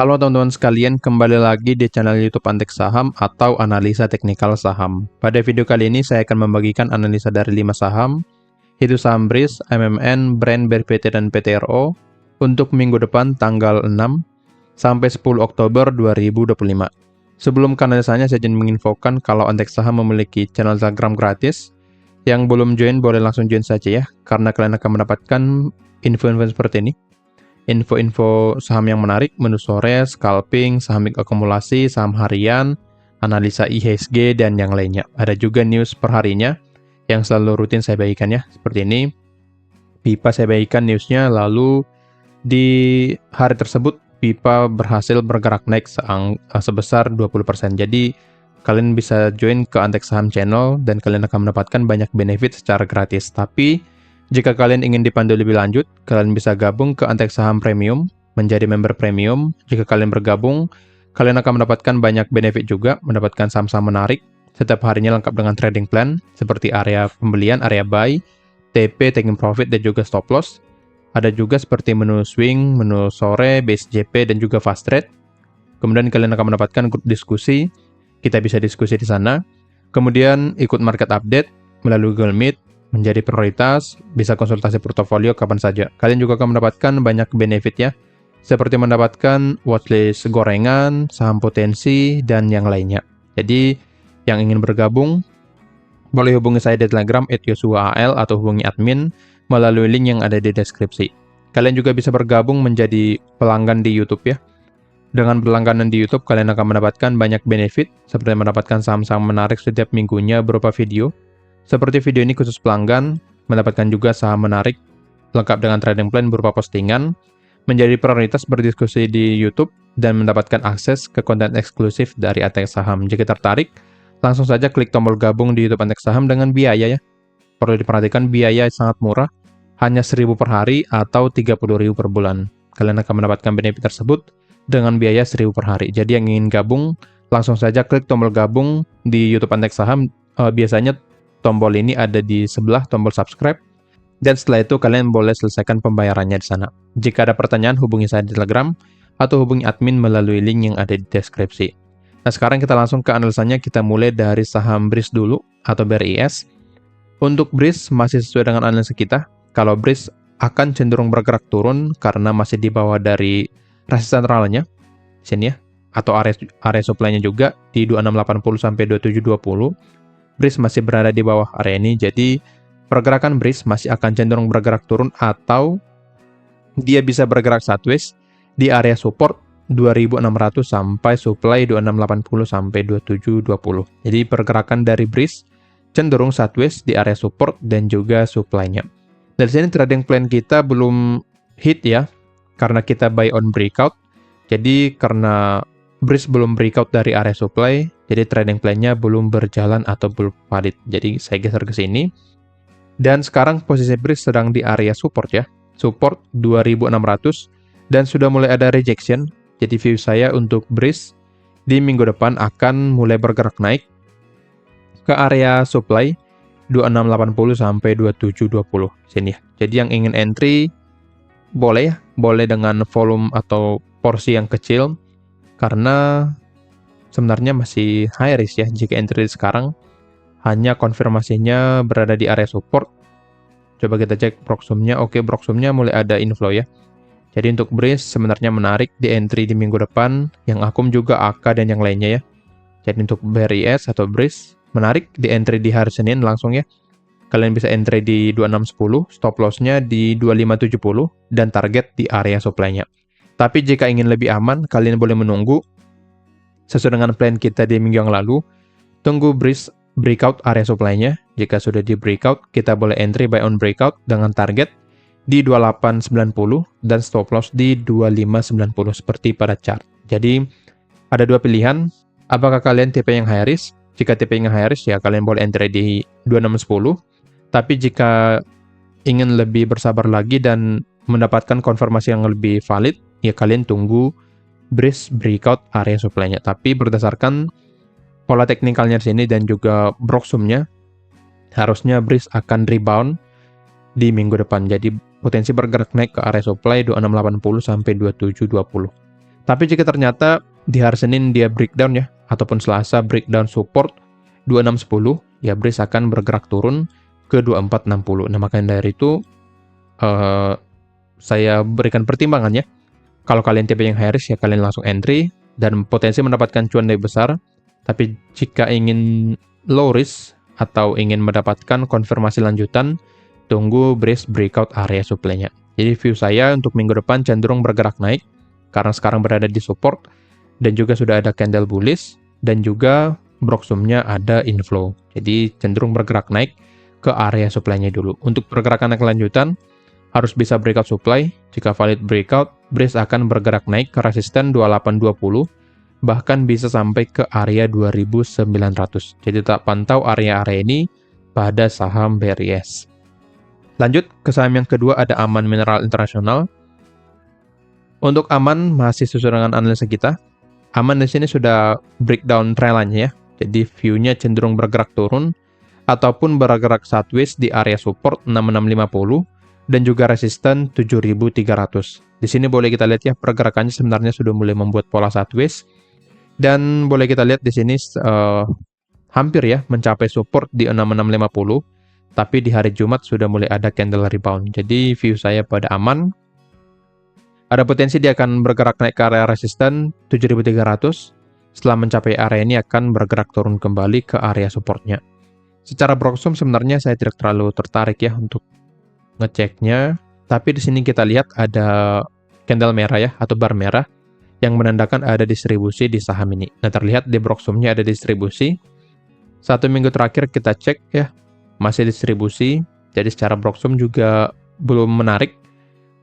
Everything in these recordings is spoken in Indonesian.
Halo teman-teman sekalian, kembali lagi di channel YouTube Antek Saham atau Analisa Teknikal Saham. Pada video kali ini saya akan membagikan analisa dari 5 saham, yaitu saham BRIS, MMN, Brand, BRPT, dan PTRO untuk minggu depan tanggal 6 sampai 10 Oktober 2025. Sebelum ke analisanya, saya ingin menginfokan kalau Antek Saham memiliki channel Telegram gratis. Yang belum join boleh langsung join saja ya, karena kalian akan mendapatkan info-info seperti ini. Info-info saham yang menarik, menu sore, scalping, saham akumulasi, saham harian, analisa IHSG, dan yang lainnya. Ada juga news perharinya yang selalu rutin saya bagikan ya, seperti ini. Pipa saya bagikan newsnya, lalu di hari tersebut Pipa berhasil bergerak naik sebesar 20%. Jadi kalian bisa join ke Antek Saham Channel dan kalian akan mendapatkan banyak benefit secara gratis. Tapi jika kalian ingin dipandu lebih lanjut, kalian bisa gabung ke Antek Saham Premium, menjadi member premium. Jika kalian bergabung, kalian akan mendapatkan banyak benefit juga, mendapatkan saham-saham menarik, setiap harinya lengkap dengan trading plan, seperti area pembelian, area buy, TP, taking profit, dan juga stop loss. Ada juga seperti menu swing, menu sore, base JP, dan juga fast trade. Kemudian kalian akan mendapatkan grup diskusi, kita bisa diskusi di sana. Kemudian ikut market update melalui Google Meet, menjadi prioritas, bisa konsultasi portofolio kapan saja. Kalian juga akan mendapatkan banyak benefit ya, seperti mendapatkan watchlist gorengan, saham potensi, dan yang lainnya. Jadi, yang ingin bergabung, boleh hubungi saya di Telegram @yosuaal atau hubungi admin melalui link yang ada di deskripsi. Kalian juga bisa bergabung menjadi pelanggan di YouTube ya. Dengan berlangganan di YouTube, kalian akan mendapatkan banyak benefit, seperti mendapatkan saham-saham menarik setiap minggunya berupa video. Seperti video ini khusus pelanggan, mendapatkan juga saham menarik, lengkap dengan trading plan berupa postingan, menjadi prioritas berdiskusi di YouTube, dan mendapatkan akses ke konten eksklusif dari Antek Saham. Jika tertarik, langsung saja klik tombol gabung di YouTube Antek Saham dengan biaya ya. Perlu diperhatikan biaya sangat murah, hanya 1.000 per hari atau 30.000 per bulan. Kalian akan mendapatkan benefit tersebut dengan biaya 1.000 per hari. Jadi yang ingin gabung, langsung saja klik tombol gabung di YouTube Antek Saham. Biasanya tombol ini ada di sebelah tombol subscribe, dan setelah itu kalian boleh selesaikan pembayarannya di sana. Jika ada pertanyaan, hubungi saya di Telegram atau hubungi admin melalui link yang ada di deskripsi. Nah, sekarang kita langsung ke analisanya. Kita mulai dari saham BRIS dulu atau BRIS. Untuk BRIS masih sesuai dengan analisa kita. Kalau BRIS akan cenderung bergerak turun karena masih di bawah dari resisten sentralnya sini ya, atau area supply-nya juga di 2680 sampai 2720. BRIS masih berada di bawah area ini, jadi pergerakan BRIS masih akan cenderung bergerak turun atau dia bisa bergerak sideways di area support 2600 sampai supply 2680 sampai 2720. Jadi pergerakan dari BRIS cenderung sideways di area support dan juga supply-nya. Dari sini trading plan kita belum hit ya, karena kita buy on breakout. Jadi karena BRIS belum breakout dari area supply, jadi trading plan-nya belum berjalan atau belum valid. Jadi saya geser ke sini. Dan sekarang posisi BRIS sedang di area support ya. Support 2600 dan sudah mulai ada rejection. Jadi view saya untuk BRIS di minggu depan akan mulai bergerak naik ke area supply 2680 sampai 2720 sini ya. Jadi yang ingin entry boleh ya, boleh dengan volume atau porsi yang kecil, karena sebenarnya masih high risk ya jika entry sekarang. Hanya konfirmasinya berada di area support. Coba kita cek proxumnya. Oke, proxumnya mulai ada inflow ya. Jadi untuk BRIS sebenarnya menarik di entry di minggu depan. Yang akum juga AK dan yang lainnya ya. Jadi untuk BRIS atau BRIS menarik di entry di hari Senin langsung ya. Kalian bisa entry di 2610, stop loss-nya di 2570, dan target di area supply-nya. Tapi jika ingin lebih aman, kalian boleh menunggu sesuai dengan plan kita di minggu yang lalu. Tunggu BRIS breakout area supply-nya. Jika sudah di breakout, kita boleh entry buy on breakout dengan target di 2890 dan stop loss di 2590 seperti pada chart. Jadi ada dua pilihan. Apakah kalian tipe yang high risk? Jika tipe yang high risk ya kalian boleh entry di 2610. Tapi jika ingin lebih bersabar lagi dan mendapatkan konfirmasi yang lebih valid, ya kalian tunggu BRIS breakout area supply-nya. Tapi berdasarkan pola teknikalnya di sini dan juga proxumnya, harusnya BRIS akan rebound di minggu depan. Jadi potensi bergerak naik ke area supply 2680 sampai 2720. Tapi jika ternyata di hari Senin dia breakdown ya, ataupun Selasa breakdown support 2610, ya Brace akan bergerak turun ke 2460. Nah, makanya dari itu saya berikan pertimbangan ya. Kalau kalian tipe yang high risk ya kalian langsung entry dan potensi mendapatkan cuan lebih besar. Tapi jika ingin low risk atau ingin mendapatkan konfirmasi lanjutan, tunggu Brace breakout area supply-nya. Jadi view saya untuk minggu depan cenderung bergerak naik karena sekarang berada di support dan juga sudah ada candle bullish dan juga Broxum-nya ada inflow. Jadi cenderung bergerak naik ke area supply-nya dulu. Untuk pergerakan naik lanjutan harus bisa breakout supply. Jika valid breakout, Brace akan bergerak naik ke resisten 2820 bahkan bisa sampai ke area 2900. Jadi tetap pantau area-area ini pada saham BRIS. Lanjut ke saham yang kedua ada Aman Mineral Internasional. Untuk Aman masih sesuai dengan analisa kita. Aman di sini sudah breakdown trend-nya ya. Jadi view-nya cenderung bergerak turun ataupun bergerak sideways di area support 6650 dan juga resisten 7300. Di sini boleh kita lihat ya pergerakannya sebenarnya sudah mulai membuat pola sideways dan boleh kita lihat di sini hampir ya mencapai support di 6650 tapi di hari Jumat sudah mulai ada candle rebound. Jadi view saya pada Aman ada potensi dia akan bergerak naik ke area resisten 7300. Setelah mencapai area ini akan bergerak turun kembali ke area supportnya. Secara Broxum sebenarnya saya tidak terlalu tertarik ya untuk ngeceknya. Tapi di sini kita lihat ada candle merah ya atau bar merah yang menandakan ada distribusi di saham ini. Nah terlihat di Broxum-nya ada distribusi. 1 minggu terakhir kita cek ya masih distribusi. Jadi secara Broxum juga belum menarik.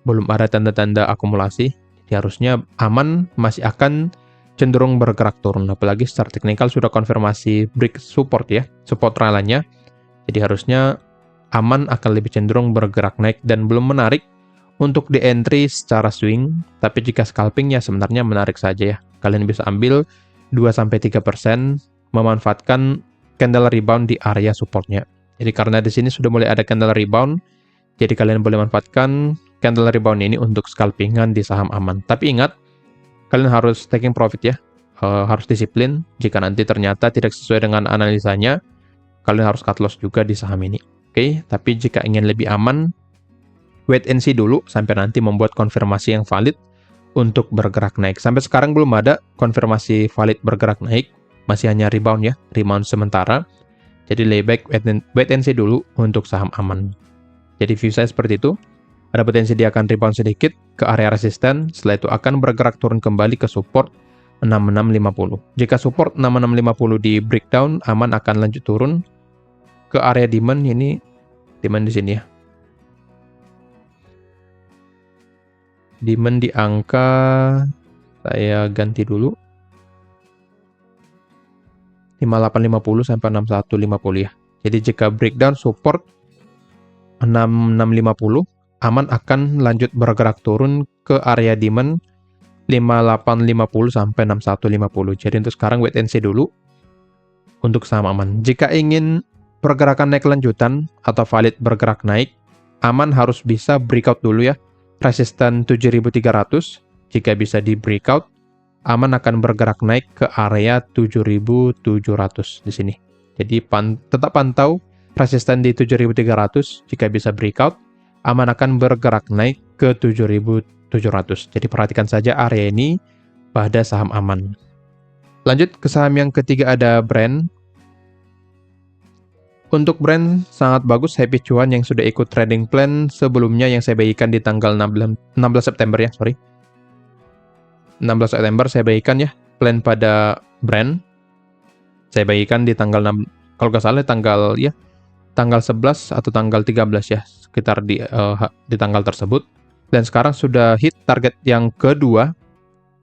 Belum ada tanda-tanda akumulasi, jadi harusnya Aman masih akan cenderung bergerak turun. Apalagi secara teknikal sudah konfirmasi break support ya, support ralanya. Jadi harusnya Aman akan lebih cenderung bergerak naik dan belum menarik untuk di entry secara swing. Tapi jika scalping ya sebenarnya menarik saja ya. Kalian bisa ambil 2-3% memanfaatkan candle rebound di area supportnya. Jadi karena di sini sudah mulai ada candle rebound, jadi kalian boleh manfaatkan candle rebound ini untuk scalpingan di saham Aman. Tapi ingat, kalian harus taking profit ya. Harus disiplin. Jika nanti ternyata tidak sesuai dengan analisanya, kalian harus cut loss juga di saham ini. Oke, tapi jika ingin lebih aman, wait and see dulu sampai nanti membuat konfirmasi yang valid untuk bergerak naik. Sampai sekarang belum ada konfirmasi valid bergerak naik. Masih hanya rebound ya, rebound sementara. Jadi lebih baik wait and see dulu untuk saham Aman. Jadi view saya seperti itu. Ada potensi dia akan rebound sedikit ke area resisten, setelah itu akan bergerak turun kembali ke support 6650. Jika support 6650 di breakdown, Aman akan lanjut turun ke area demand, ini demand di sini ya. Demand di angka, saya ganti dulu, 5850 sampai 6150 ya. Jadi jika breakdown support 6650, Aman akan lanjut bergerak turun ke area demand 5850 sampai 6150. Jadi untuk sekarang wait and see dulu untuk saham Aman. Jika ingin pergerakan naik lanjutan atau valid bergerak naik, Aman harus bisa breakout dulu ya. Resisten 7300. Jika bisa di breakout, Aman akan bergerak naik ke area 7700 di sini. Jadi tetap pantau resisten di 7300. Jika bisa breakout, Aman akan bergerak naik ke 7700. Jadi perhatikan saja area ini pada saham Aman. Lanjut ke saham yang ketiga ada Brand. Untuk Brand sangat bagus, happy cuan yang sudah ikut trading plan sebelumnya yang saya bagikan di tanggal 16 September ya, 16 September saya bagikan ya plan pada Brand. Saya bagikan di tanggal 6, kalau nggak salah tanggal 11 atau tanggal 13 ya, sekitar di tanggal tersebut. Dan sekarang sudah hit target yang kedua,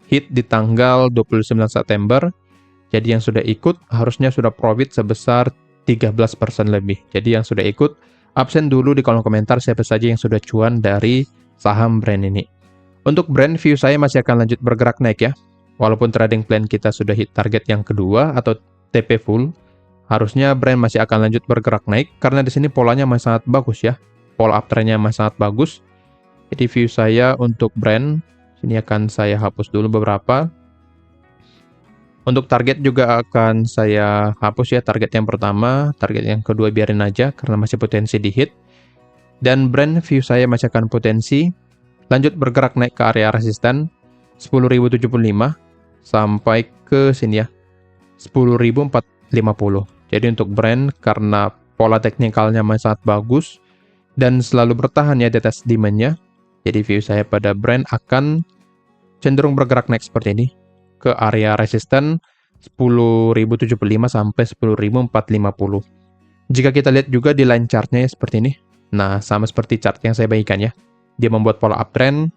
hit di tanggal 29 September. Jadi yang sudah ikut harusnya sudah profit sebesar 13% lebih. Jadi yang sudah ikut, absen dulu di kolom komentar siapa saja yang sudah cuan dari saham Brand ini. Untuk Brand, view saya masih akan lanjut bergerak naik ya. Walaupun trading plan kita sudah hit target yang kedua atau TP full, harusnya Brand masih akan lanjut bergerak naik karena di sini polanya masih sangat bagus ya. Pola uptrendnya masih sangat bagus. Jadi view saya untuk Brand Ini akan saya hapus dulu beberapa. Untuk target juga akan saya hapus ya, target yang pertama, target yang kedua biarin aja karena masih potensi di hit. Dan brand view saya masih akan potensi, lanjut bergerak naik ke area resisten 10.075 sampai ke sini ya, 10.450. Jadi untuk brand karena pola teknikalnya masih sangat bagus dan selalu bertahan ya di atas demand-nya. Jadi view saya pada brand akan cenderung bergerak naik seperti ini ke area resisten 10.075 sampai 10.450. Jika kita lihat juga di line chart-nya ya seperti ini. Nah, sama seperti chart yang saya bagikan ya. Dia membuat pola uptrend,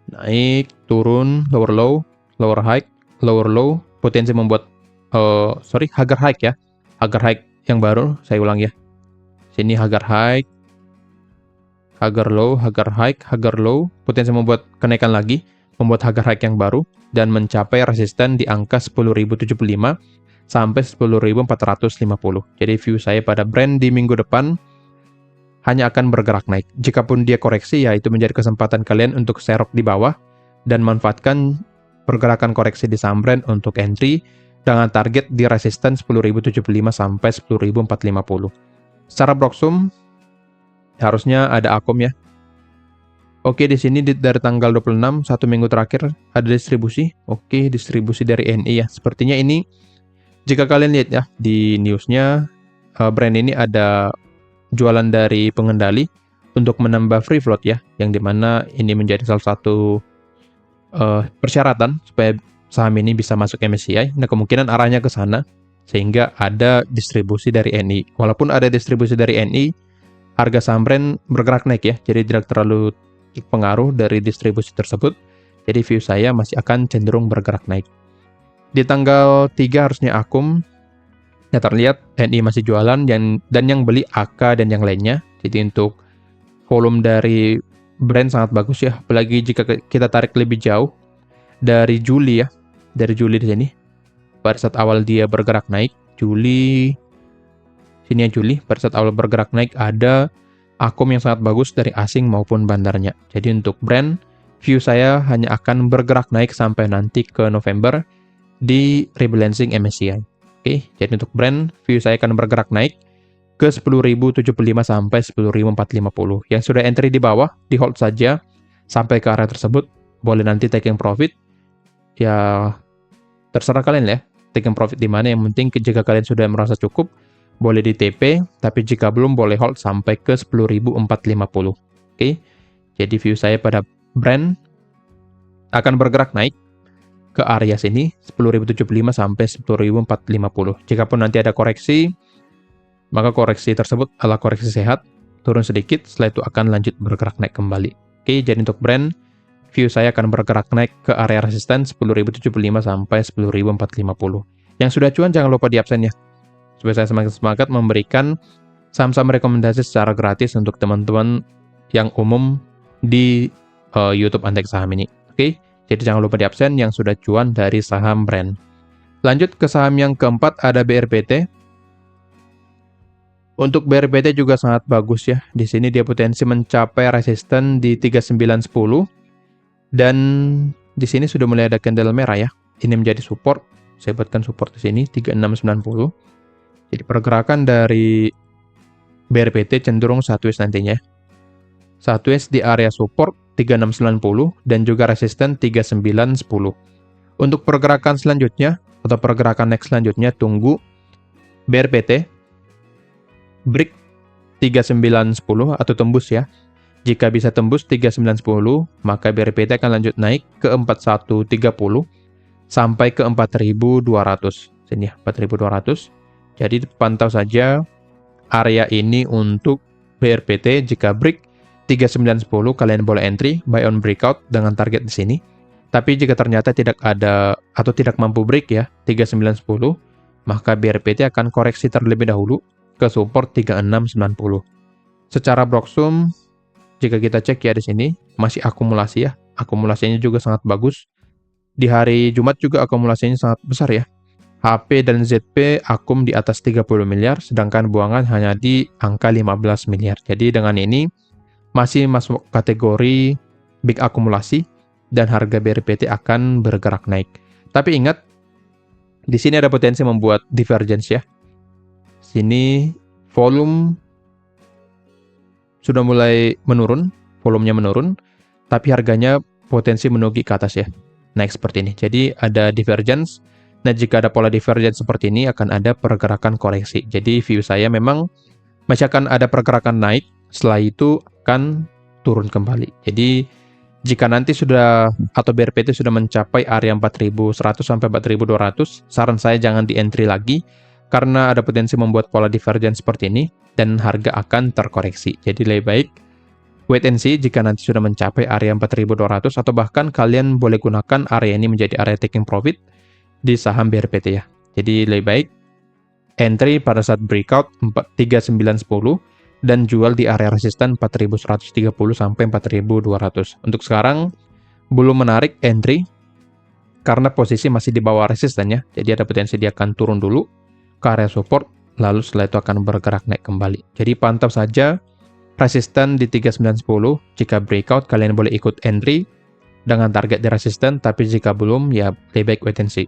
naik, turun, lower low, lower high, lower low, potensi membuat higher high ya. Higher high yang baru, saya ulang ya. Sini higher high, higher low, higher high, higher low, potensi membuat kenaikan lagi, membuat higher high yang baru, dan mencapai resisten di angka 10.075 sampai 10.450. Jadi view saya pada brand di minggu depan hanya akan bergerak naik. Jikapun dia koreksi, ya itu menjadi kesempatan kalian untuk serok di bawah dan manfaatkan pergerakan koreksi di saham brand untuk entry dengan target di resisten 10.075 sampai 10.450. Secara Broksum, harusnya ada akum ya. Oke, di sini dari tanggal 26, satu minggu terakhir, ada distribusi. Oke, distribusi dari NI ya. Sepertinya ini, jika kalian lihat ya, di newsnya, brand ini ada jualan dari pengendali untuk menambah free float ya, yang dimana ini menjadi salah satu persyaratan supaya saham ini bisa masuk MSCI. Nah, kemungkinan arahnya ke sana, sehingga ada distribusi dari NI. Walaupun ada distribusi dari NI, harga saham brand bergerak naik ya, jadi tidak terlalu pengaruh dari distribusi tersebut. Jadi view saya masih akan cenderung bergerak naik. Di tanggal 3 harusnya akum. Ya terlihat NI masih jualan dan yang beli AK dan yang lainnya. Jadi untuk volume dari brand sangat bagus ya. Apalagi jika kita tarik lebih jauh dari Juli ya. Dari Juli di sini. Pada saat awal dia bergerak naik, Juli sini ya Juli, pada saat awal bergerak naik ada akum yang sangat bagus dari asing maupun bandarnya. Jadi untuk brand, view saya hanya akan bergerak naik sampai nanti ke November di rebalancing MSCI. Oke, jadi untuk brand, view saya akan bergerak naik ke 10.075 sampai 10.450. Yang sudah entry di bawah, di hold saja sampai ke area tersebut. Boleh nanti taking profit. Ya, terserah kalian ya. Taking profit di mana, yang penting jika kalian sudah merasa cukup, boleh di TP, tapi jika belum boleh hold sampai ke 10.450. Oke, jadi view saya pada brand akan bergerak naik ke area sini 10.075 sampai 10.450. Jikapun nanti ada koreksi, maka koreksi tersebut adalah koreksi sehat, turun sedikit, setelah itu akan lanjut bergerak naik kembali. Oke, jadi untuk brand, view saya akan bergerak naik ke area resisten 10.075 sampai 10.450. Yang sudah cuan jangan lupa di absen ya, supaya saya semakin semangat memberikan saham-saham rekomendasi secara gratis untuk teman-teman yang umum di YouTube Antek Saham ini. Oke, jadi jangan lupa di absen yang sudah cuan dari saham brand. Lanjut ke saham yang keempat, ada BRPT. Untuk BRPT juga sangat bagus ya. Di sini dia potensi mencapai resisten di 3910 dan di sini sudah mulai ada candle merah ya. Ini menjadi support. Saya buatkan support di sini 3690. Jadi pergerakan dari BRPT cenderung sideways nantinya. Sideways di area support 3690 dan juga resisten 3910. Untuk pergerakan selanjutnya atau pergerakan next selanjutnya, tunggu BRPT break 3910 atau tembus ya. Jika bisa tembus 3910, maka BRPT akan lanjut naik ke 4130 sampai ke 4200. Sini ya, 4200. Jadi pantau saja area ini untuk BRPT. Jika break 3910, kalian boleh entry buy on breakout dengan target di sini. Tapi jika ternyata tidak ada atau tidak mampu break ya 3910, maka BRPT akan koreksi terlebih dahulu ke support 3690. Secara Broksum, jika kita cek ya di sini masih akumulasi ya. Akumulasinya juga sangat bagus. Di hari Jumat juga akumulasinya sangat besar ya. HP dan ZP akum di atas 30 miliar, sedangkan buangan hanya di angka 15 miliar. Jadi dengan ini masih masuk kategori big akumulasi dan harga BRPT akan bergerak naik. Tapi ingat, di sini ada potensi membuat divergence ya. Sini volume sudah mulai menurun, volumenya menurun, tapi harganya potensi menuju ke atas ya. Naik seperti ini. Jadi ada divergence. Nah, jika ada pola divergence seperti ini akan ada pergerakan koreksi. Jadi view saya memang masih akan ada pergerakan naik, setelah itu akan turun kembali. Jadi jika nanti sudah atau BRPT sudah mencapai area 4100 sampai 4200, saran saya jangan di entry lagi karena ada potensi membuat pola divergence seperti ini dan harga akan terkoreksi. Jadi lebih baik wait and see jika nanti sudah mencapai area 4200 atau bahkan kalian boleh gunakan area ini menjadi area taking profit di saham BRPT ya. Jadi lebih baik entry pada saat breakout 3910 dan jual di area resisten 4130 sampai 4200. Untuk sekarang belum menarik entry karena posisi masih di bawah resisten ya. Jadi ada potensi dia akan turun dulu ke area support lalu setelah itu akan bergerak naik kembali. Jadi pantau saja resisten di 3910. Jika breakout kalian boleh ikut entry dengan target di resisten, tapi jika belum ya lebih baik wait and see.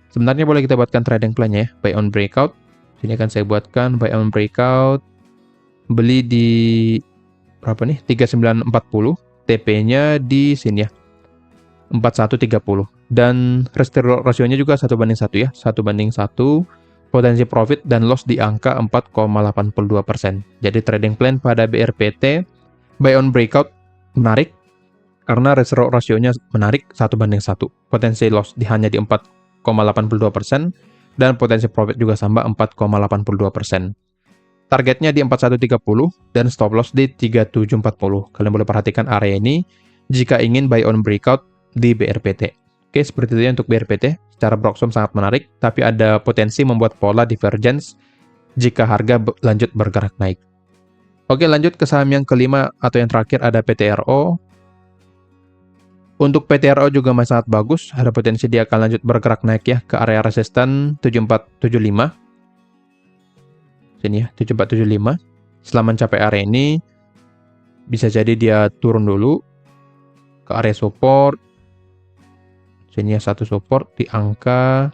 Sebenarnya boleh kita buatkan trading plan-nya ya, buy on breakout. Sini akan saya buatkan buy on breakout. Beli di berapa nih? 3940. TP-nya di sini ya. 4130. Dan risk ratio-nya juga 1:1 ya. 1:1. Potensi profit dan loss di angka 4,82%. Jadi trading plan pada BRPT buy on breakout menarik karena risk ratio-nya menarik 1:1. Potensi loss hanya di 4,82% dan potensi profit juga sama 4,82%. Targetnya di 4130 dan stop loss di 3740. Kalian boleh perhatikan area ini jika ingin buy on breakout di BRPT. Oke, seperti itu ya untuk BRPT. Secara Broxom sangat menarik, tapi ada potensi membuat pola divergence jika harga lanjut bergerak naik. Oke, lanjut ke saham yang kelima atau yang terakhir ada PTRO. Untuk PTRO juga masih sangat bagus, ada potensi dia akan lanjut bergerak naik ya ke area resisten 7475. Sini ya, 7475. Setelah mencapai area ini, bisa jadi dia turun dulu ke area support. Sini ya, satu support di angka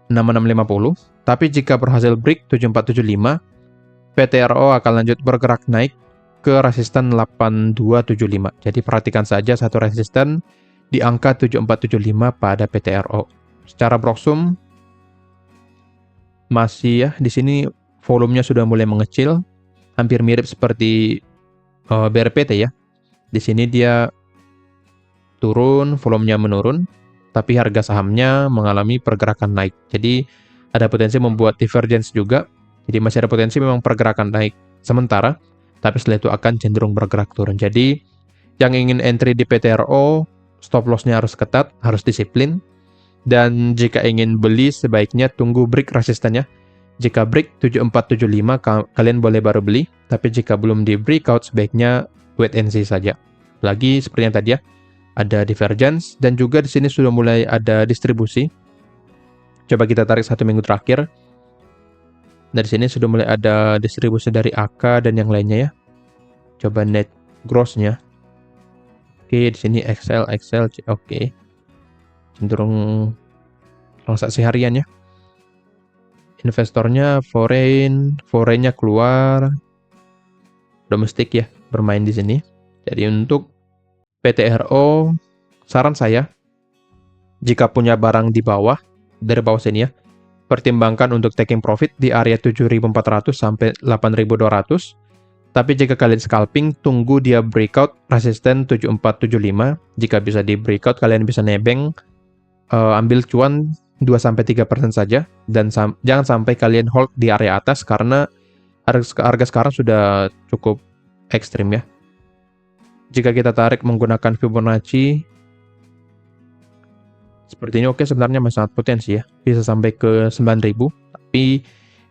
6650. Tapi jika berhasil break 7475, PTRO akan lanjut bergerak naik ke resisten 8275. Jadi perhatikan saja satu resisten di angka 7475 pada PTRO. Secara Broxom masih ya di sini volumenya sudah mulai mengecil, hampir mirip seperti BRPT ya. Di sini dia turun, volumenya menurun, tapi harga sahamnya mengalami pergerakan naik. Jadi ada potensi membuat divergence juga. Jadi masih ada potensi memang pergerakan naik sementara, tapi setelah itu akan cenderung bergerak turun. Jadi yang ingin entry di PTRO, stop loss-nya harus ketat, harus disiplin. Dan jika ingin beli, sebaiknya tunggu break resistennya. Jika break 7475, kalian boleh baru beli. Tapi jika belum di breakout, sebaiknya wait and see saja. Lagi seperti yang tadi ya, ada divergence. Dan juga di sini sudah mulai ada distribusi. Coba kita tarik 1 minggu terakhir. Dari sini sudah mulai ada distribusi dari AK dan yang lainnya ya. Coba net gross-nya. Oke, di sini Excel, oke. Cenderung transaksi harian ya. Investornya foreign-nya keluar. Domestik ya, bermain di sini. Jadi untuk PTRO, saran saya, jika punya barang di bawah, dari bawah sini ya, pertimbangkan untuk taking profit di area 7.400 sampai 8.200. Tapi jika kalian scalping, tunggu dia breakout resisten 7475. Jika bisa di breakout, kalian bisa nebeng, ambil cuan 2-3% saja. Dan jangan sampai kalian hold di area atas karena harga sekarang sudah cukup ekstrim ya. Jika kita tarik menggunakan Fibonacci, seperti ini oke, sebenarnya masih sangat potensi ya. Bisa sampai ke 9.000. Tapi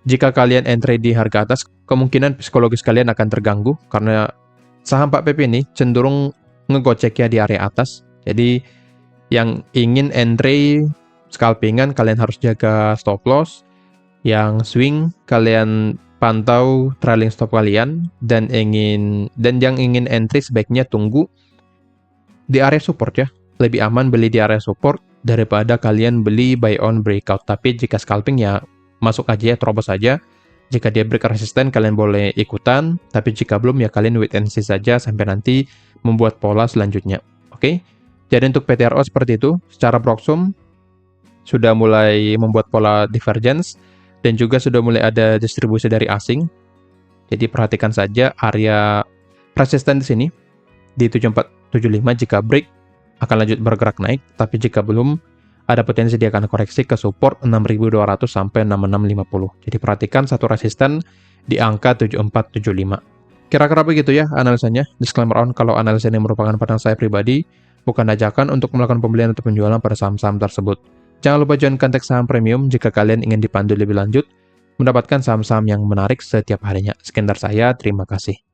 jika kalian entry di harga atas, kemungkinan psikologis kalian akan terganggu karena saham Pak PP ini cenderung ngegocek ya di area atas. Jadi yang ingin entry scalpingan kalian harus jaga stop loss. Yang swing kalian pantau trailing stop kalian dan yang ingin entry sebaiknya tunggu di area support ya. Lebih aman beli di area support daripada kalian beli buy on breakout. Tapi jika scalping ya masuk aja ya, terobos aja. Jika dia break resisten, kalian boleh ikutan. Tapi jika belum, ya kalian wait and see saja sampai nanti membuat pola selanjutnya. Oke? Jadi untuk PTRO seperti itu. Secara proxum, sudah mulai membuat pola divergence. Dan juga sudah mulai ada distribusi dari asing. Jadi perhatikan saja area resisten di sini. Di 7475 jika break, akan lanjut bergerak naik. Tapi jika belum, ada potensi dia akan koreksi ke support 6.200 sampai 6650. Jadi perhatikan satu resisten di angka 7475. Kira-kira begitu ya analisanya. Disclaimer on, kalau analisa ini merupakan pandangan saya pribadi, bukan ajakan untuk melakukan pembelian atau penjualan pada saham-saham tersebut. Jangan lupa join Kontak Saham Premium jika kalian ingin dipandu lebih lanjut, mendapatkan saham-saham yang menarik setiap harinya. Sekian dari saya, terima kasih.